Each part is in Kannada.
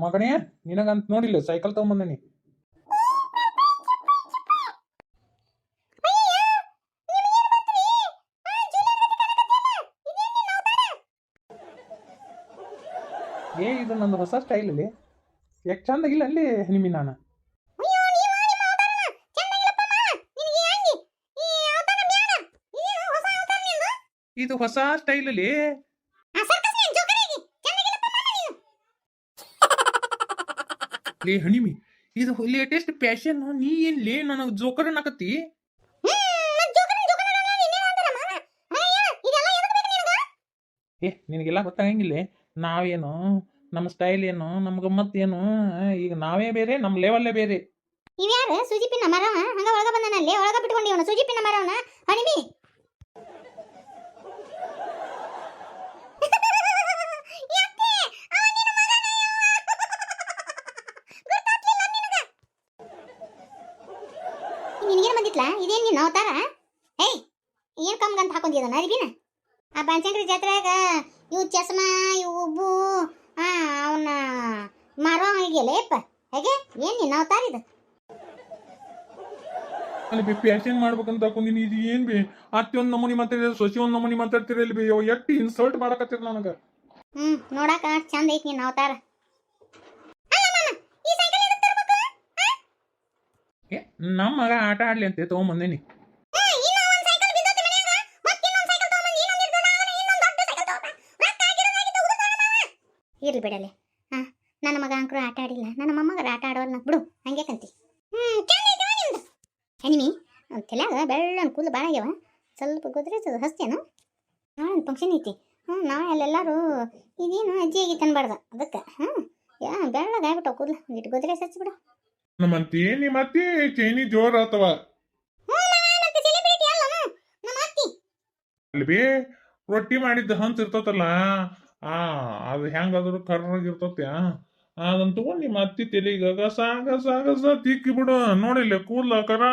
ಮಗನೇ ನಿನಗಂತ ನೋಡಿಲ್ಲ ಸೈಕಲ್ ತಗೊಂಬಂದನಿ. ಇದು ನಂದು ಹೊಸ ಸ್ಟೈಲ್ ಅಲ್ಲಿ ಯಾಕೆ ಚಂದಾಗಿಲ್ಲ ಅಲ್ಲಿ ನಿಮ್ಮಿ ನಾನು. ಇದು ಹೊಸ ಸ್ಟೈಲ್ ಅಲ್ಲಿ ಲೇ ಹಣಿಮಿ, ಇದು ಲೇಟೆಸ್ಟ್ ಫ್ಯಾಷನ್. ನೀ ಏನ್ ಲೇ ನನಗೆ ಜೋಕರ್ ಅನ್ನಕತ್ತಿ? ನಿನಗೆಲ್ಲ ಗೊತ್ತಾಗಂಗಿಲ್ಲ. ನಾವೇನು ನಮ್ಮ ಸ್ಟೈಲ್ ಏನು ನಮ್ಮ ಗಮ್ಮತ್ ಏನು, ಈಗ ನಾವೇ ಬೇರೆ ನಮ್ಮ ಲೆವೆಲ್ಲೇ ಬೇರೆ. ಇವ್ಯಾರು ಸುಜಿಪಿನ ಮರವ ಹಂಗ ಒಳಗ ಬಂದನಲ್ಲಿ ಒಳಗ ಬಿಟ್ಕೊಂಡಿವನ ಸುಜಿಪಿನ ಮರವನ ಹಣಿಮಿ. ನಿನಗೇನು ಬಂದಿತ್ಲಾ? ಇದೇನು ನೀನು ಅವತಾರ? ಏಯ್ ಏನು ಕಮ್ಗಂತ ಹಾಕೊಂಡಿದ್ದಾನ ಅರಿಬಿನ? ಆ ಬನಶಂಕರಿ ಜಾತ್ರೆಯಾಗ ಇವು ಚಸ್ಮಾ ಇವು ಉಬ್ಬು ಅವನ್ನ ಮಾರೋ ಹೀಗೆಲ್ಲಪ್ಪ ಹೇಗೆ ಏನು ನೀನು ಅವತಾರ ಇದು? ಅಲ್ಲಿ ಫ್ಯಾಷನ್ ಮಾಡ್ಬೇಕಂತ ಹಾಕೊಂಡಿನಿ. ಇದು ಏನ್ ಬಿ ಅತ್ತಿ ಒಂದ್ ನಮೂನಿ ಮಾತಾಡಿದ್ರೆ ಸೊಸಿ ಒಂದ್ ನಮೂನಿ ಮಾತಾಡ್ತಿರಲಿ ಬಿ. ಎಷ್ಟು ಇನ್ಸಲ್ಟ್ ಮಾಡಕತ್ತೀರ ನನಗ. ನೋಡಾಕ ಚಂದ ಐತಿ ನಿನ್ನ ಅವತಾರ. ನಮ್ಮ ಮಗ ಆಟ ಆಡ್ಲಿ ಅಂತ ತಗೊಂಬಂದೇನಿ. ಇರ್ಲಿ ಬಿಡಲೆ. ನನ್ನ ಮಗ ಅಂಕರು ಆಟ ಆಡಿಲ್ಲ, ನನ್ನ ಮೊಮ್ಮಗರ ಆಟ ಆಡೋಲ್ಲ ಬಿಡು ಹಂಗೆ ಕಂತಿ. ಹನಿಮಿ ತಲೆಯಾಗ ಬೆಳ್ಳನ್ ಕೂದಲು ಭಾಳ ಆಗ್ಯಾವ, ಸ್ವಲ್ಪ ಗೊತ್ತಿರ್ತದೆ ಹಸ್ತೇನು? ನಾಳೆ ಒಂದು ಫಂಕ್ಷನ್ ಐತಿ. ನಾಳೆ ಅಲ್ಲೆಲ್ಲರೂ ಇದೇನು ಅಜ್ಜಿ ಆಗಿತ್ತು ಅನ್ಬಾರ್ದು ಅದಕ್ಕೆ. ಬೆಳ್ಳಗೆ ಆಗ್ಬಿಟ್ಟವು ಕೂದಲು, ಒಂದಿಟ್ಟು ಗೊತ್ತಿರ ಹಚ್ಚಿಬಿಡು. ನಮ್ಮಂತಿ ನಿಮ್ಮತ್ತಿ ಚೈನಿ ಜೋರ್ ಆತವ ಅಲ್ಲಿ ಬಿ. ರೊಟ್ಟಿ ಮಾಡಿದ್ದ ಹಂಚ್ ಇರ್ತತಲ್ಲ, ಅದು ಹೆಂಗಾದ್ರು ಕರ್ರಾಗಿರ್ತತಿ. ಅದನ್ನ ತಗೊಂಡು ನಿಮ್ಮ ಅತ್ತಿ ತೆಲಿಗ ಗಸ ಗಸ ಗಸ ತಿಕ್ಕಿ ಬಿಡು. ನೋಡಿಲ್ಲ ಕೂದ್ಲ ಕರ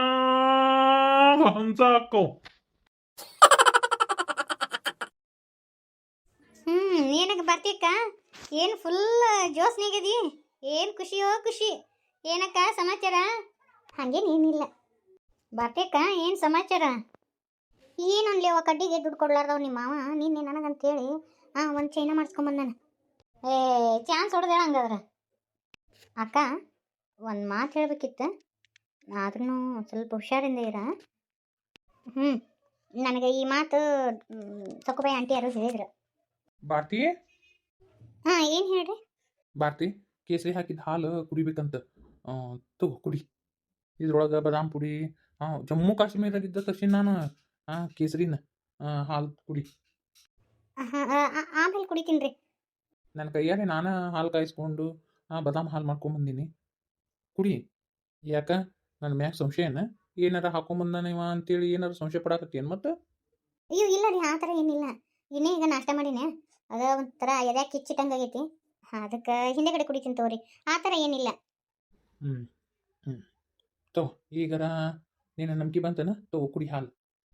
ಹಂಸ ಹಾಕವು. ಏನಕ್ಕೆ ಬರ್ತಿಕ್ಕ? ಏನು ಫುಲ್ ಜೋಸ್ನಾಗದಿ? ಏನು ಖುಷಿಯೋ ಖುಷಿ. ಏನಕ್ಕ ಸಮಾಚಾರ? ಹಾಗೇನೇನಿಲ್ಲ. ಬರ್ತಿಕ್ಕ ಏನು ಸಮಾಚಾರ? ಏನೊಂದ್ಲಿ ಅವ ಕಡ್ಡಿಗೆ ದುಡ್ಡು ಕೊಡ್ಲಾರ್ದವ್ ನಿಮ್ಮ ಮಾವ ನಿನ್ನೆ ನನಗಂತೇಳಿ ಒಂದು ಚೈನ ಮಾಡಿಸ್ಕೊಂಬಂದಾನ. ಚಾನ್ಸ್ ಹೊಡೆದೇಳ ಹಂಗಾದ್ರೆ. ಅಕ್ಕ ಒಂದು ಮಾತು ಹೇಳ್ಬೇಕಿತ್ತು, ಆದ್ರೂ ಸ್ವಲ್ಪ ಹುಷಾರಿಂದ ಇರ. ನನಗೆ ಈ ಮಾತು ಸೊಕ್ಕಬಾಯಿ ಆಂಟಿ ಯಾರು ಹೇಳಿದ್ರು. ಭಾರತಿ ಏನು ಹೇಳ್ರಿ? ಭಾರತಿ ಕೇಸರಿ ಹಾಕಿದ ಹಾಲು ಕುಡಿಬೇಕಂತ. ತಗೋ ಕುಡಿ. ಇದ್ರೊಳಗೆ ಬಾದಾಮ್ ಪುಡಿ, ಜಮ್ಮು ಕಾಶ್ಮೀರದಾಗಿದ್ದ ತಕ್ಷಣ ನಾನು ಕೇಸರಿನ ಹಾಲು ಕುಡಿ. ಆಮೇಲೆ ಕುಡಿತೀನಿ ರೀ. ನನ್ನ ಕೈಯಾರೆ ನಾನು ಹಾಲು ಕಾಯಿಸ್ಕೊಂಡು ಬಾದಾಮ್ ಹಾಲು ಮಾಡ್ಕೊಂಬಂದೀನಿ. ಕುಡಿ. ಯಾಕ ನನ್ನ ಮ್ಯಾಗ ಸಂಶಯನ? ಏನಾರ ಹಾಕೊಂಬಂದಾನ ಇವ ಅಂತೇಳಿ ಏನಾರ ಸಂಶಯ ಪಡಾಕತ್ತೇನು ಮತ್ತೆ? ಅಯ್ಯೋ ಇಲ್ಲ ರೀ, ಆ ಥರ ಏನಿಲ್ಲ. ಇನ್ನೇ ಈಗ ನಾಷ್ಟ ಮಾಡೀನಿ, ಅದ ಒಂಥರ ಎದ್ಯಾಗ ಕಿಚ್ಚಿಟ್ಟಂಗಾಗೈತಿ, ಅದಕ್ಕೆ ಹಿಂದೆಗಡೆ ಕುಡಿತೀನಿ ತಗೋರಿ. ಆ ಥರ ಏನಿಲ್ಲ. ತಗೋ ಈಗಾರ ನೀನು ನಂಬಿಕೆ ಬಂತನ? ತಗೋ ಕುಡಿ ಹಾಲು.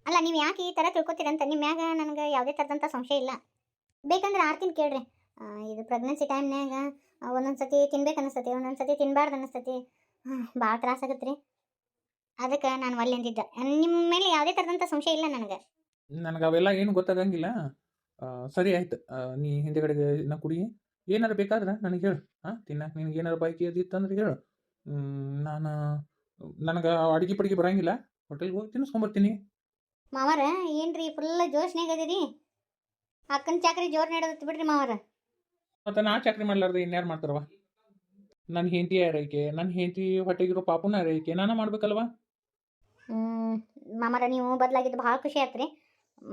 ಅಲ್ಲ ನೀವು ಯಾಕೆ ಈ ಥರ ತಿಳ್ಕೊತೀರಂತ ನಿಮ್ಮ ಮ್ಯಾಗ ನನಗೆ ಯಾವುದೇ ಥರದಂಥ ಸಂಶಯ ಇಲ್ಲ. ಬೇಕಂದ್ರೆ ಆಡ್ತೀನಿ ಕೇಳ್ರಿ. ಇದು ಪ್ರೆಗ್ನೆನ್ಸಿ ಟೈಮ್ನಾಗ ಒಂದೊಂದು ಸತಿ ತಿನ್ಬೇಕು ಅನ್ನಿಸ್ತತಿ, ಒಂದೊಂದು ಸತಿ ತಿನ್ನಬಾರ್ದು ಅನ್ನಿಸ್ತತಿ. ಭಾಳ ತ್ರಾಸಾಗತ್ತೆ ರೀ. ಅದಕ್ಕೆ ನಾನು ಒಲ್ಲೆ ಅಂದಿದ್ದೆ. ನಿಮ್ಮ ಮೇಲೆ ಯಾವುದೇ ಥರದಂಥ ಸಂಶಯ ಇಲ್ಲ ನನಗೆ. ಅವೆಲ್ಲ ಏನು ಗೊತ್ತಾಗಂಗಿಲ್ಲ. ಸರಿ ಆಯ್ತು. ನೀ ಹಿಂದೆಗಡೆಗೆ ನಾ ಕುಡಿ. ಏನಾರು ಬೇಕಾದ್ರೆ ನನಗೆ ಹೇಳು. ತಿನ್ನಕ್ಕೆ ನಿನಗೆ ಏನಾರು ಬೈಕಿ ಅದಿತ್ತಂದ್ರೆ ಹೇಳು. ನಾನು ನನಗೆ ಅಡುಗೆ ಪಡಿಗೆ ಬರೋಂಗಿಲ್ಲ. ಹೋಟೆಲ್ಗೆ ಹೋಗಿ ತಿನ್ನಿಸ್ಕೊಂಬರ್ತೀನಿ. ಮಾವಾರ ಏನ್ರಿ ಫುಲ್ ಜೋಶ್ನಾಗ ಅದೀರಿ? ಅಕ್ಕನ ಚಾಕ್ರಿ ಜೋರು ನಡೆದತ್ತು ಬಿಡ್ರಿ ಮಾವಾರ. ಮತ್ತು ನಾ ಚಾಕ್ರಿ ಮಾಡ್ಲಾರ್ದೆ ಇನ್ಯಾರು ಮಾಡ್ತಾರವ? ನನ್ನ ಹೆಂಡತಿ ಯಾರೈಕೆ, ನನ್ನ ಹೆಂಡತಿ ಹೊಟ್ಟೆಗಿರೋ ಪಾಪುನ ಯಾರೈಕೆ, ನಾನು ಮಾಡ್ಬೇಕಲ್ವ? ಮಾಮಾರ ನೀವು ಬದಲಾಗಿದ್ದು ಭಾಳ ಖುಷಿ ಆಯ್ತು ರೀ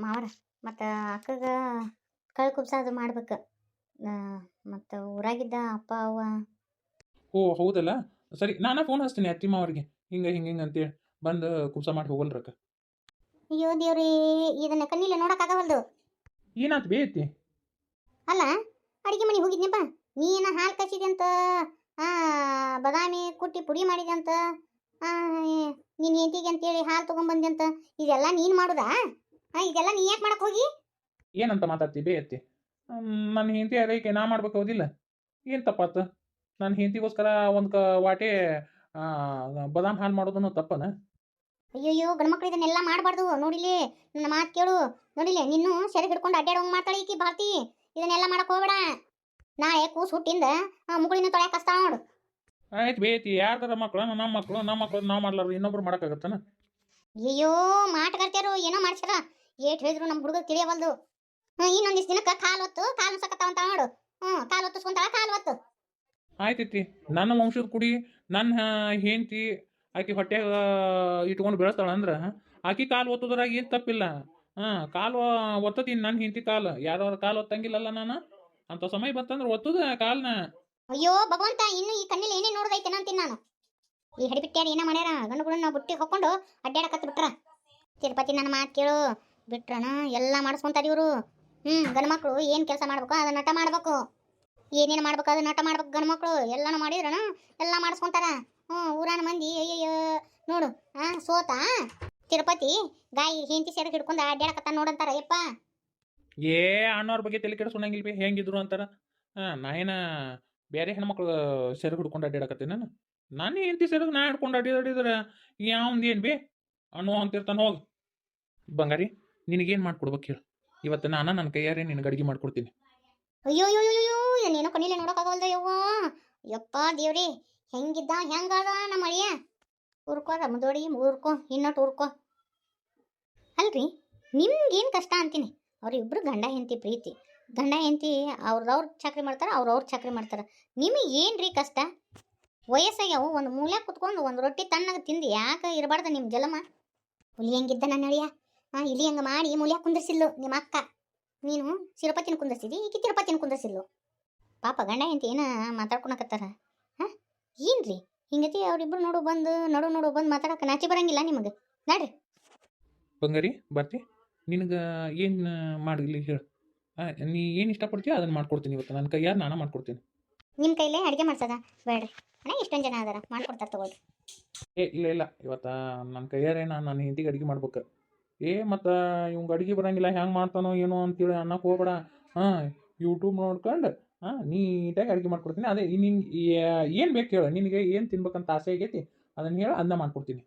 ಮಾವಾರ. ಮತ್ತು ಅಕ್ಕಗೆ ಕಳ್ ಕುಬ್ಸ ಅದು ಮಾಡ್ಬೇಕು. ಮತ್ತು ಊರಾಗಿದ್ದ ಅಪ್ಪ ಅವ್ವ. ಹೌದಲ್ಲ. ಸರಿ, ನಾನು ಫೋನ್ ಹಚ್ತೀನಿ ಅತ್ತಿಮ್ಮ ಅವ್ರಿಗೆ. ಹಿಂಗೆ ಅಂತೇಳಿ ಬಂದು ಕುಬ್ಸ ಮಾಡಿ ಹೋಗಲ್ರಕ್ಕ. ಅಯ್ಯೋ ದೇವ್ರಿ, ಇದನ್ನ ಕಣ್ಣಿಲ್ಲ ನೋಡೋಕ್ಕಾಗವಲ್ದು. ಏನಾಯ್ತು ಬೇ ಐತಿ? ಅಲ್ಲ, ಅಡುಗೆ ಮನೆಗೆ ಹೋಗಿದ್ನಪ್ಪ, ನೀನು ಹಾಲು ಕಚ್ಚಿದೆ ಅಂತ, ಬಾದಾಮಿ ಕುಟ್ಟಿ ಪುಡಿ ಮಾಡಿದೆ ಅಂತ, ನಿನ್ನ ಹೆಂಡತಿಗೆ ಅಂತೇಳಿ ಹಾಲು ತೊಗೊಂಬಂದೆ ಅಂತ, ಇದೆಲ್ಲ ನೀನು ಮಾಡೋದಾ? ಇದೆಲ್ಲ ನೀ ಯಾಕೆ ಮಾಡಕ್ಕೆ ಹೋಗಿ? ಏನಂತ ಮಾತಾಡ್ತಿ ಬೇ ಐತಿ? ನನ್ನ ಹೆಂಡತಿ ಯಾರೈಕೆ, ನಾ ಮಾಡ್ಬೇಕು ಹೌದಿಲ್ಲ? ಏನು ತಪ್ಪಾತು? ನನ್ನ ಹೆಂಡತಿಗೋಸ್ಕರ ಒಂದು ವಾಟೆ ಆ, ಬಾದಾಮ್ ಹಾಲು ಮಾಡೋದನ್ನು ತಪ್ಪನ? ಅಯ್ಯಯ್ಯೋ ಗಂಡ್ಮಕ್ಳು ಇದನ್ನೆಲ್ಲ ಮಾಡಬಾರ್ದು. ನೋಡಿಲಿ ನನ್ನ ಮಾತು ಕೇಳು. ನೋಡಿಲಿ ನಿನ್ನೂ ಸೆರೆ ಹಿಡ್ಕೊಂಡು ಅಡ್ಡಾಡೋಂಗ್ ಮಾಡ್ತಾಳೆ ಈಕಿ ಭಾರತಿ. ಇದನ್ನೆಲ್ಲ ಮಾಡಕ್ ಹೋಗ್ಬೇಡ. ನಾಳೆ ಕೂಸು ಹುಟ್ಟಿಂದ ಮುಗುಳಿನ ತೊಳ್ಯಾಕ ಹಸ್ತಾಳ ನೋಡು. ಆಯ್ತು ಬೇತಿ ಯಾರ್ದಾರ ಮಕ್ಕಳು ನಮ್ಮ ಮಕ್ಕಳು ನಾವು ಮಾಡ್ಲಾರ್ದು ಇನ್ನೊಬ್ರು ಮಾಡೋಕ್ಕಾಗತ್ತನ? ಅಯ್ಯೋ ಮಾಟಗಾರ್ತಿಯರು ಏನೋ ಮಾಡ್ಸ್ಯಾರ. ಏಟ್ ಹೇಳಿದ್ರು ನಮ್ಮ ಹುಡುಗ ತಿಳಿಯವಲ್ದು. ಇನ್ನೊಂದಿಷ್ಟು ದಿನಕ್ಕೆ ಕಾಲು ಹೊತ್ತು ಕಾಲು ಸಕತ್ತಾವಂತ ನೋಡು. ಕಾಲು ಹೊತ್ತಿಸ್ಕೊಂತಾಳ ಕಾಲು ಹೊತ್ತು. ಆಯ್ತೈತಿ ನನ್ನ ವಂಶದ ಕುಡಿ ನನ್ನ ಹೆಂಡತಿ ಆಕಿ ಹೊಟ್ಟೆಗೆ ಇಟ್ಕೊಂಡು ಬೆಳೆಸ್ತಾಳ ಅಂದ್ರೆ ಆಕಿ ಕಾಲು ಒತ್ತೋದ್ರಾಗ ಏನು ತಪ್ಪಿಲ್ಲ. ಕಾಲು ಒತ್ತತೀನಿ ನನ್ನ ಹೆಂಡತಿ ಕಾಲು ಯಾರು ಕಾಲು ಒತ್ತಂಗಿಲ್ಲಲ್ಲ ನಾನು. ಅಂತ ಸಮಯ ಬಂತಂದ್ರೆ ಒತ್ತದ ಕಾಲ್ನ. ಅಯ್ಯೋ ಭಗವಂತ, ಇನ್ನು ಈ ಕಣ್ಣಲ್ಲಿ ಏನೇ ನೋಡ್ದೈತೆ ಅಂತೀನಿ ನಾನು. ಈ ಹಡಿಬಿಟ್ಟ್ಯಾರ ಏನ ಮಾಡ್ಯಾರ, ಗಂಡುಗಳನ್ನ ಬುಟ್ಟಿಗೆ ಹಾಕೊಂಡು ಅಡ್ಡಾಡಕತ್ ಬಿಟ್ರ. ತಿರುಪತಿ ನನ್ನ ಮಾತು ಕೇಳು. ಬಿಟ್ರಣ ಎಲ್ಲ ಮಾಡಿಸ್ಕೊಂತಾರ ಇವರು. ಗಂಡು ಮಕ್ಕಳು ಏನು ಕೆಲಸ ಮಾಡ್ಬೇಕು ಅದನ್ನ ನಟ ಮಾಡ್ಬೇಕು. ಏನೇನು ಮಾಡ್ಬೇಕು ಅದನ್ನ ನಟ ಮಾಡ್ಬೇಕು. ಗಂಡು ಮಕ್ಕಳು ಎಲ್ಲಾನು ಮಾಡಿದ್ರಣ ಎಲ್ಲ ಮಾಡಿಸ್ಕೊಂತಾರ. ಊರಾನ ಮಂದಿ ಅಯ್ಯಯ್ಯ ನೋಡು. ಸೋತ ತಿರುಪತಿ ಗಾಯಿ ಹೆಂಡತಿ ಸೇರ ಹಿಡ್ಕೊಂಡು ಅಡ್ಡಾಡಕತ್ತ ನೋಡಂತಾರ. ಯಪ್ಪ ಏ ಅಣ್ಣವ್ರ ಬಗ್ಗೆ ತಲೆ ಕೆಡಿಸ್ಕೊಂಡಂಗಿಲ್ಲ ಬಿ ಹೆಂಗಿದ್ರು ಅಂತಾರ. ನಾ ಏನ ಬೇರೆ ಹೆಣ್ಮಕ್ಳು ಸೆರಗು ಹಿಡ್ಕೊಂಡು ಅಡ್ಡಾಡಕತ್ತೀನಿ ನಾನು. ನನ್ನ ಹೆಂಡತಿ ಸೆರಗು ನಾ ಹಿಡ್ಕೊಂಡು ಅಡ್ಡಾಡಿದ್ರೆ ಯಾವ್ದು ಏನು ಬಿ ಅನ್ನೋ ಅಂತಿರ್ತಾನೆ. ಹೋಗಿ ಬಂಗಾರಿ ನಿನಗೇನು ಮಾಡ್ಕೊಡ್ಬೇಕು ಹೇಳು. ಇವತ್ತು ನಾನು ನನ್ನ ಕೈಯಾರೆ ನಿನಗೆ ಅಡುಗೆ ಮಾಡ್ಕೊಡ್ತೀನಿ. ಅಯ್ಯೋ ಅಯ್ಯೋ ಅಯ್ಯೋ ಇದನ್ನೇನೋ ಕಣ್ಣಿಲೆ ನೋಡೋಕ್ಕಾಗಲ್ದ ಯವ್ವ. ಯಪ್ಪ ದೇವ್ರಿ ಹೆಂಗಿದ್ದ ಹೆಂಗದ ನಮ್ಮ ಅಳಿಯ. ಉರ್ಕೋ ರಮದೋಡಿ ಊರ್ಕೋ ಇನ್ನೊಟ್ಟು ಊರ್ಕೋ. ಅಲ್ರಿ ನಿಮ್ಗೇನು ಕಷ್ಟ ಅಂತೀನಿ. ಅವ್ರಿಬ್ರು ಗಂಡ ಹೆಂಡತಿ ಪ್ರೀತಿ. ಗಂಡ ಹೆಂಡತಿ ಅವ್ರವ್ರು ಚಾಕ್ರಿ ಮಾಡ್ತಾರೆ, ಅವ್ರವ್ರು ಚಾಕ್ರಿ ಮಾಡ್ತಾರೆ. ನಿಮಗೆ ಏನು ರೀ ಕಷ್ಟ? ವಯಸ್ಸಾಗ್ಯಾವು ಒಂದು ಮೂಲೆ ಕುತ್ಕೊಂಡು ಒಂದು ರೊಟ್ಟಿ ತಣ್ಣಗೆ ತಿಂದು ಯಾಕೆ ಇರಬಾರ್ದು ನಿಮ್ಮ ಜಲಮ? ಹುಲಿ ಹೆಂಗಿದ್ದ ನನ್ನ ಅಳಿಯ. ಇಲ್ಲಿ ಹಂಗೆ ಮಾಡಿ ಮೂಲೆ ಕುಂದಿರ್ಸಿಲ್ಲು ನಿಮ್ಮ ಅಕ್ಕ. ನೀನು ತಿರುಪತಿನ ಕುಂದಿರ್ಸಿದಿ, ಈಕಿ ತಿರುಪತಿನ ಕುಂದಿರ್ಸಿಲ್ಲು. ಪಾಪ ಗಂಡ ಹೆಂಡತಿ ಏನ ಮಾತಾಡ್ಕೊಳಕತ್ತಾರ. ಏನ್ರಿ ಹಿಂಗತಿ ಅವ್ರಿಬ್ರು ನೋಡು ಬಂದು ಮಾತಾಡಕ್ಕೆ ನಾಚಿ ಬರಂಗಿಲ್ಲ ನಿಮಗೆ? ನಡ್ರಿ ಬಂಗಾರಿ ಬರ್ತಿ ನಿನಗೆ ಏನು ಮಾಡಲಿ ಹೇಳು. ನೀ ಏನು ಇಷ್ಟಪಡ್ತೀಯೋ ಅದನ್ನು ಮಾಡ್ಕೊಡ್ತೀನಿ. ಇವತ್ತು ನನ್ನ ಕೈಯಾರ ನಾನು ಮಾಡ್ಕೊಡ್ತೀನಿ. ನಿಮ್ಮ ಕೈಲೇ ಅಡುಗೆ ಮಾಡ್ಸೋದ ಬೇಡ್ರಿ. ಮನೆಗೆ ಇಷ್ಟೊಂದು ಜನ ಅದಾರ ಮಾಡ್ಕೊಡ್ತಾರೆ ತಗೊಳ್ರಿ. ಇಲ್ಲ ಇವತ್ತು ನನ್ನ ಕೈಯಾರೆ ನಾನು ನನ್ನ ಹೆಂಡತಿಗೆ ಅಡುಗೆ ಮಾಡ್ಬೇಕು. ಮತ್ತು ಇವಂಗೆ ಅಡುಗೆ ಬರೋಂಗಿಲ್ಲ ಹೆಂಗೆ ಮಾಡ್ತಾನೋ ಏನೋ ಅಂತೇಳಿ ಅನ್ನಕ್ಕೆ ಹೋಗ್ಬೇಡ. ಯೂಟ್ಯೂಬ್ ನೋಡ್ಕೊಂಡು ನೀಟಾಗಿ ಅಡುಗೆ ಮಾಡ್ಕೊಡ್ತೀನಿ. ಅದೇ ನಿನ್ಗೆ ಏನು ಬೇಕು ಹೇಳು. ನಿನಗೆ ಏನು ತಿನ್ಬೇಕಂತ ಆಸೆ ಆಗೈತಿ ಅದನ್ನು ಹೇಳು, ಅದನ್ನ ಮಾಡ್ಕೊಡ್ತೀನಿ.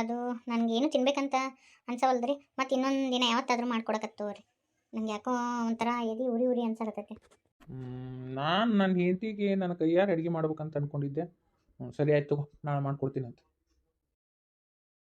ಅದು ನನಗೇನು ತಿನ್ಬೇಕಂತ ಅನ್ಸವಲ್ದ್ರಿ. ಮತ್ತು ಇನ್ನೊಂದು ದಿನ ಯಾವತ್ತಾದರೂ ಮಾಡ್ಕೊಡಕತ್ತವ್ರಿ. ನಂಗೆ ಯಾಕೋ ಒಂಥರ ಎದೆ ಉರಿ ಅನ್ಸಕತ್ತೈತಿ. ನಾನು ನನ್ನ ಹೆಂಡತಿಗೆ ನನ್ನ ಕೈಯಾರೆ ಅಡುಗೆ ಮಾಡ್ಬೇಕಂತ ಅಂದ್ಕೊಂಡಿದ್ದೆ. ಸರಿ ಆಯ್ತು ನಾಳೆ ಮಾಡ್ಕೊಡ್ತೀನಿ ಅಂತ.